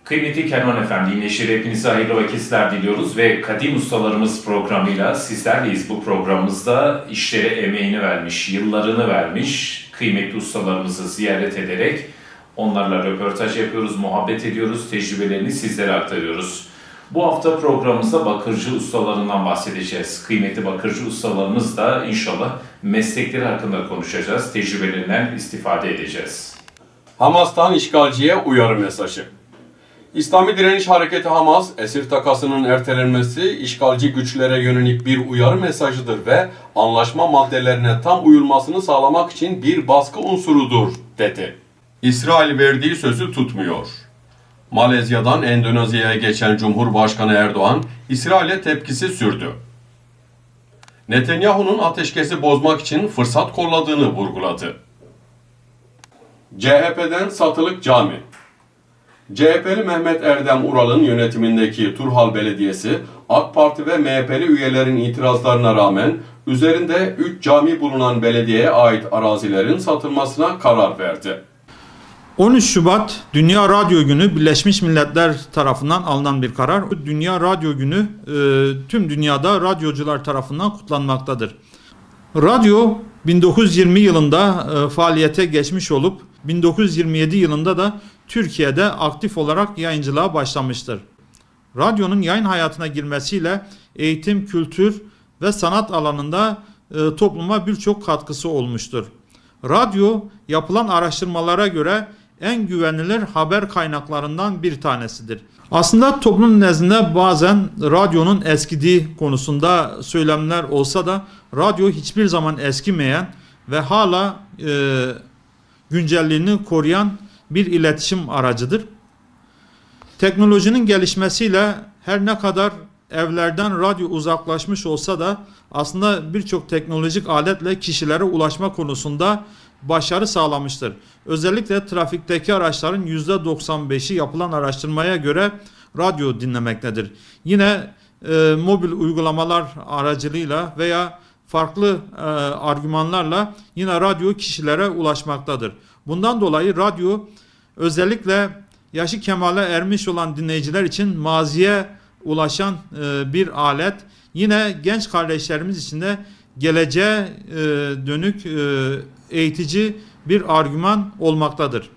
Kıymetli Kenan Efendi, Neşir hepinize hayırlı vakitler diliyoruz ve Kadim Ustalarımız programıyla sizlerleyiz. Bu programımızda işlere emeğini vermiş, yıllarını vermiş kıymetli ustalarımızı ziyaret ederek onlarla röportaj yapıyoruz, muhabbet ediyoruz, tecrübelerini sizlere aktarıyoruz. Bu hafta programımızda bakırcı ustalarından bahsedeceğiz. Kıymetli bakırcı ustalarımız da inşallah meslekleri hakkında konuşacağız, tecrübelerinden istifade edeceğiz. Hamas'tan işgalciye uyarı mesajı. İslami Direniş Hareketi Hamas, esir takasının ertelenmesi işgalci güçlere yönelik bir uyarı mesajıdır ve anlaşma maddelerine tam uyulmasını sağlamak için bir baskı unsurudur, dedi. İsrail verdiği sözü tutmuyor. Malezya'dan Endonezya'ya geçen Cumhurbaşkanı Erdoğan, İsrail'e tepkisi sürdü. Netanyahu'nun ateşkesi bozmak için fırsat kolladığını vurguladı. CHP'den satılık cami. CHP'li Mehmet Erdem Ural'ın yönetimindeki Turhal Belediyesi, AK Parti ve MHP'li üyelerin itirazlarına rağmen üzerinde 3 cami bulunan belediyeye ait arazilerin satılmasına karar verdi. 13 Şubat Dünya Radyo Günü Birleşmiş Milletler tarafından alınan bir karar. Dünya Radyo Günü tüm dünyada radyocular tarafından kutlanmaktadır. Radyo 1920 yılında faaliyete geçmiş olup 1927 yılında da Türkiye'de aktif olarak yayıncılığa başlamıştır. Radyonun yayın hayatına girmesiyle eğitim, kültür ve sanat alanında topluma birçok katkısı olmuştur. Radyo yapılan araştırmalara göre en güvenilir haber kaynaklarından bir tanesidir. Aslında toplum nezdinde bazen radyonun eskidiği konusunda söylemler olsa da radyo hiçbir zaman eskimeyen ve hala güncelliğini koruyan bir iletişim aracıdır. Teknolojinin gelişmesiyle her ne kadar evlerden radyo uzaklaşmış olsa da aslında birçok teknolojik aletle kişilere ulaşma konusunda başarı sağlamıştır. Özellikle trafikteki araçların %95'i yapılan araştırmaya göre radyo dinlemektedir. Yine mobil uygulamalar aracılığıyla veya farklı argümanlarla yine radyo kişilere ulaşmaktadır. Bundan dolayı radyo özellikle yaşı kemale ermiş olan dinleyiciler için maziye ulaşan bir alet. Yine genç kardeşlerimiz için de geleceğe dönük eğitici bir argüman olmaktadır.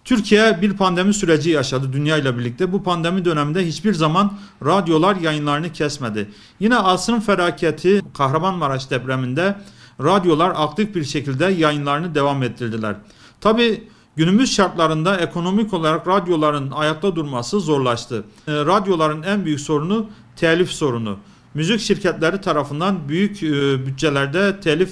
Türkiye bir pandemi süreci yaşadı dünya ile birlikte. Bu pandemi döneminde hiçbir zaman radyolar yayınlarını kesmedi. Yine asrın felaketi Kahramanmaraş depreminde radyolar aktif bir şekilde yayınlarını devam ettirdiler. Tabii günümüz şartlarında ekonomik olarak radyoların ayakta durması zorlaştı. Radyoların en büyük sorunu telif sorunu. Müzik şirketleri tarafından büyük bütçelerde telif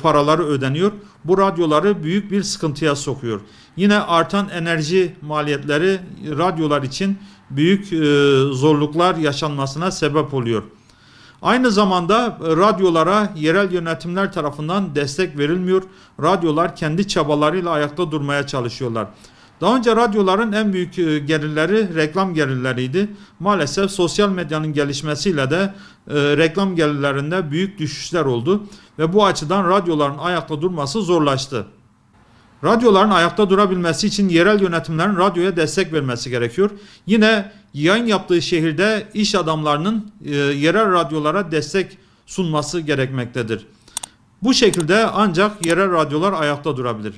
paraları ödeniyor. Bu radyoları büyük bir sıkıntıya sokuyor. Yine artan enerji maliyetleri radyolar için büyük zorluklar yaşanmasına sebep oluyor. Aynı zamanda radyolara yerel yönetimler tarafından destek verilmiyor. Radyolar kendi çabalarıyla ayakta durmaya çalışıyorlar. Daha önce radyoların en büyük gelirleri reklam gelirleriydi. Maalesef sosyal medyanın gelişmesiyle de reklam gelirlerinde büyük düşüşler oldu. Ve bu açıdan radyoların ayakta durması zorlaştı. Radyoların ayakta durabilmesi için yerel yönetimlerin radyoya destek vermesi gerekiyor. Yine yayın yaptığı şehirde iş adamlarının yerel radyolara destek sunması gerekmektedir. Bu şekilde ancak yerel radyolar ayakta durabilir.